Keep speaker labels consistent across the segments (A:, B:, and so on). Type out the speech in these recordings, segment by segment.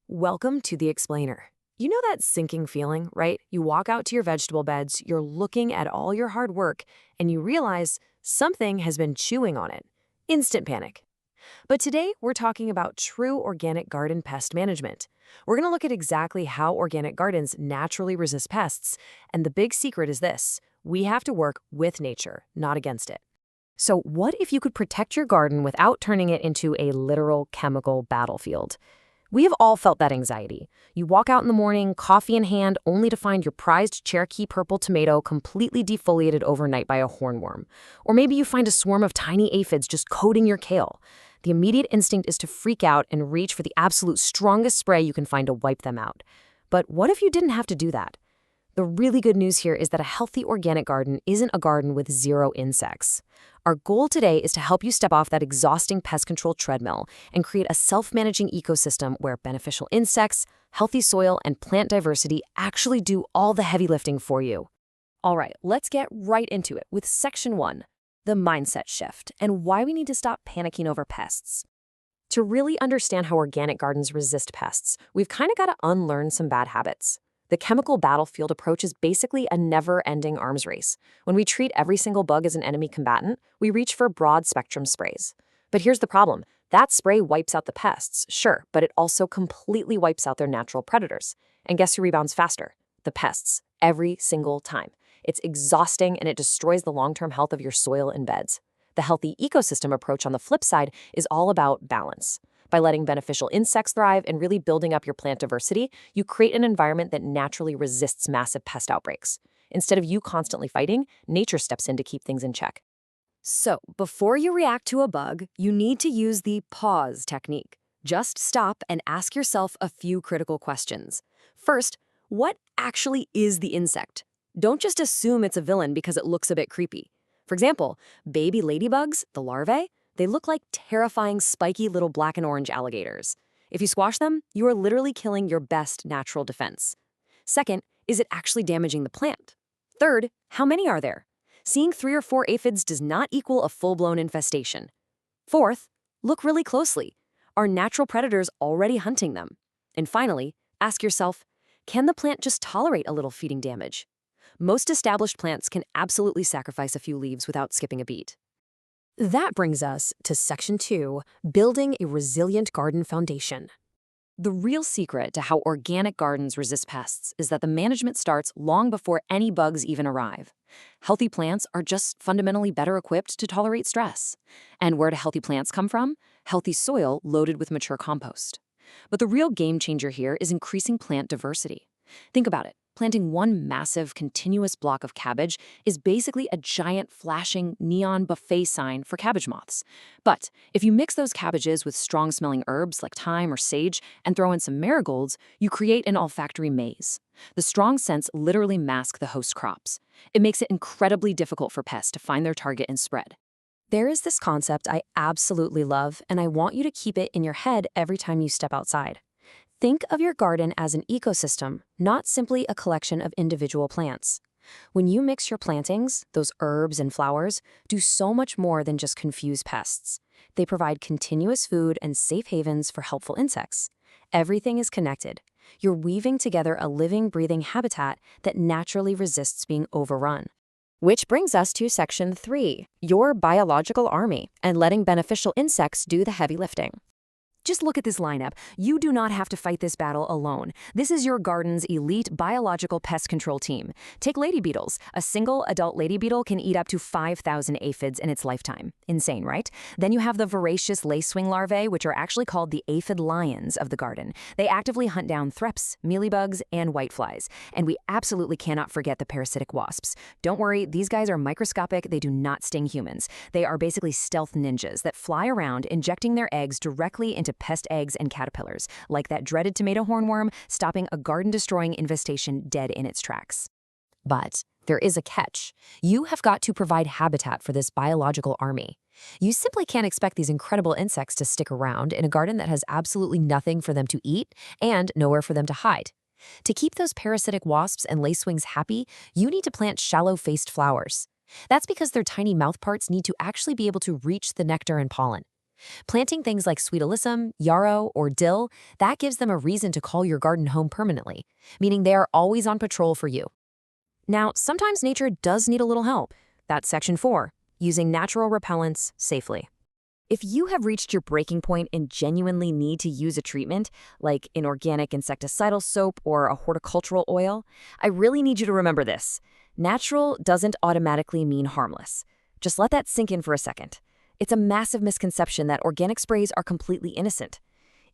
A: Welcome to The Explainer. You know that sinking feeling, right? You walk out to your vegetable beds, you're looking at all your hard work, and you realize something has been chewing on it. Instant panic. But today, we're talking about true organic garden pest management. We're going to look at exactly how organic gardens naturally resist pests, and the big secret is this: we have to work with nature, not against it. So what if you could protect your garden without turning it into a literal chemical battlefield? We have all felt that anxiety. You walk out in the morning, coffee in hand, only to find your prized Cherokee purple tomato completely defoliated overnight by a hornworm. Or maybe you find a swarm of tiny aphids just coating your kale. The immediate instinct is to freak out and reach for the absolute strongest spray you can find to wipe them out. But what if you didn't have to do that? The really good news here is that a healthy organic garden isn't a garden with zero insects. Our goal today is to help you step off that exhausting pest control treadmill and create a self-managing ecosystem where beneficial insects, healthy soil, and plant diversity actually do all the heavy lifting for you. All right, let's get right into it with Section 1, the mindset shift, and why we need to stop panicking over pests. To really understand how organic gardens resist pests, we've kind of got to unlearn some bad habits. The chemical battlefield approach is basically a never-ending arms race. When we treat every single bug as an enemy combatant, we reach for broad-spectrum sprays. But here's the problem. That spray wipes out the pests, sure, but it also completely wipes out their natural predators. And guess who rebounds faster? The pests, every single time. It's exhausting and it destroys the long-term health of your soil and beds. The healthy ecosystem approach on the flip side is all about balance. By letting beneficial insects thrive and really building up your plant diversity, you create an environment that naturally resists massive pest outbreaks. Instead of you constantly fighting, nature steps in to keep things in check. So, before you react to a bug, you need to use the pause technique. Just stop and ask yourself a few critical questions. First, what actually is the insect? Don't just assume it's a villain because it looks a bit creepy. For example, baby ladybugs, the larvae, they look like terrifying, spiky little black and orange alligators. If you squash them, you are literally killing your best natural defense. Second, is it actually damaging the plant? Third, how many are there? Seeing 3 or 4 aphids does not equal a full-blown infestation. Fourth, look really closely. Are natural predators already hunting them? And finally, ask yourself, can the plant just tolerate a little feeding damage? Most established plants can absolutely sacrifice a few leaves without skipping a beat. That brings us to Section 2, building a resilient garden foundation. The real secret to how organic gardens resist pests is that the management starts long before any bugs even arrive. Healthy plants are just fundamentally better equipped to tolerate stress. And where do healthy plants come from? Healthy soil loaded with mature compost. But the real game changer here is increasing plant diversity. Think about it. Planting one massive, continuous block of cabbage is basically a giant, flashing neon buffet sign for cabbage moths. But if you mix those cabbages with strong-smelling herbs like thyme or sage and throw in some marigolds, you create an olfactory maze. The strong scents literally mask the host crops. It makes it incredibly difficult for pests to find their target and spread. There is this concept I absolutely love, and I want you to keep it in your head every time you step outside. Think of your garden as an ecosystem, not simply a collection of individual plants. When you mix your plantings, those herbs and flowers do so much more than just confuse pests. They provide continuous food and safe havens for helpful insects. Everything is connected. You're weaving together a living, breathing habitat that naturally resists being overrun. Which brings us to Section 3, your biological army, and letting beneficial insects do the heavy lifting. Just look at this lineup. You do not have to fight this battle alone. This is your garden's elite biological pest control team. Take lady beetles. A single adult lady beetle can eat up to 5,000 aphids in its lifetime. Insane, right? Then you have the voracious lacewing larvae, which are actually called the aphid lions of the garden. They actively hunt down thrips, mealybugs, and whiteflies. And we absolutely cannot forget the parasitic wasps. Don't worry, these guys are microscopic. They do not sting humans. They are basically stealth ninjas that fly around, injecting their eggs directly into pest eggs and caterpillars, like that dreaded tomato hornworm, stopping a garden-destroying infestation dead in its tracks. But there is a catch. You have got to provide habitat for this biological army. You simply can't expect these incredible insects to stick around in a garden that has absolutely nothing for them to eat and nowhere for them to hide. To keep those parasitic wasps and lacewings happy, you need to plant shallow-faced flowers. That's because their tiny mouthparts need to actually be able to reach the nectar and pollen. Planting things like sweet alyssum, yarrow, or dill, that gives them a reason to call your garden home permanently, meaning they are always on patrol for you. Now, sometimes nature does need a little help. That's Section 4, using natural repellents safely. If you have reached your breaking point and genuinely need to use a treatment, like an organic insecticidal soap or a horticultural oil, I really need you to remember this. Natural doesn't automatically mean harmless. Just let that sink in for a second. It's a massive misconception that organic sprays are completely innocent.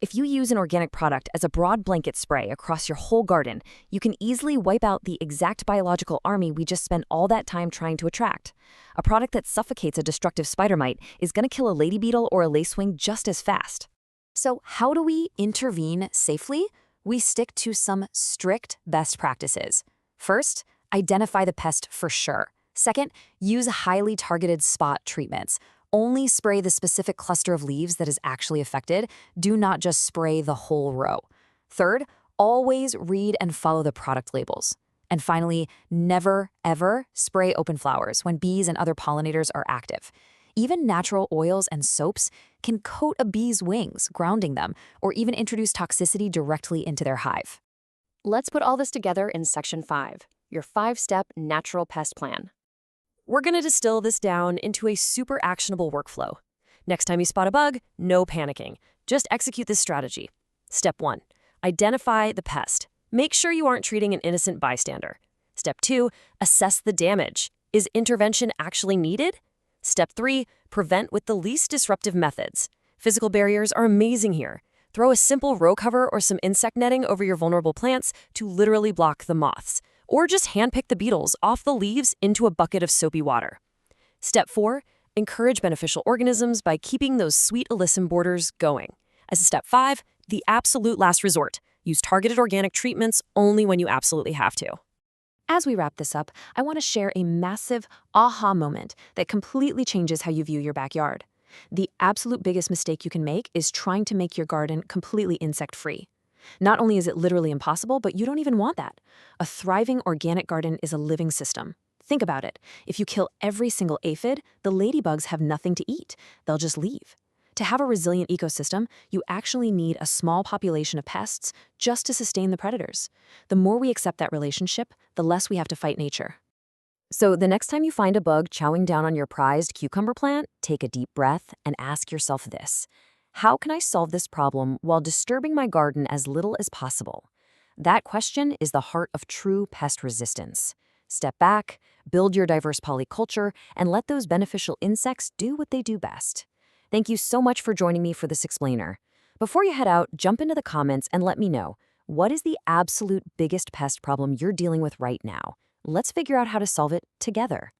A: If you use an organic product as a broad blanket spray across your whole garden, you can easily wipe out the exact biological army we just spent all that time trying to attract. A product that suffocates a destructive spider mite is going to kill a lady beetle or a lacewing just as fast. So how do we intervene safely? We stick to some strict best practices. First, identify the pest for sure. Second, use highly targeted spot treatments. Only spray the specific cluster of leaves that is actually affected. Do not just spray the whole row. Third, always read and follow the product labels. And finally, never, ever spray open flowers when bees and other pollinators are active. Even natural oils and soaps can coat a bee's wings, grounding them, or even introduce toxicity directly into their hive. Let's put all this together in Section 5, your 5-step natural pest plan. We're going to distill this down into a super actionable workflow. Next time you spot a bug, no panicking. Just execute this strategy. Step 1. Identify the pest. Make sure you aren't treating an innocent bystander. Step 2. Assess the damage. Is intervention actually needed? Step 3. Prevent with the least disruptive methods. Physical barriers are amazing here. Throw a simple row cover or some insect netting over your vulnerable plants to literally block the moths. Or just handpick the beetles off the leaves into a bucket of soapy water. Step 4, encourage beneficial organisms by keeping those sweet alyssum borders going. As a step 5, the absolute last resort, use targeted organic treatments only when you absolutely have to. As we wrap this up, I want to share a massive aha moment that completely changes how you view your backyard. The absolute biggest mistake you can make is trying to make your garden completely insect-free. Not only is it literally impossible, but you don't even want that. A thriving organic garden is a living system. Think about it. If you kill every single aphid, the ladybugs have nothing to eat. They'll just leave. To have a resilient ecosystem, you actually need a small population of pests just to sustain the predators. The more we accept that relationship, the less we have to fight nature. So the next time you find a bug chowing down on your prized cucumber plant, take a deep breath and ask yourself this. How can I solve this problem while disturbing my garden as little as possible? That question is the heart of true pest resistance. Step back, build your diverse polyculture, and let those beneficial insects do what they do best. Thank you so much for joining me for this explainer. Before you head out, jump into the comments and let me know, what is the absolute biggest pest problem you're dealing with right now? Let's figure out how to solve it together.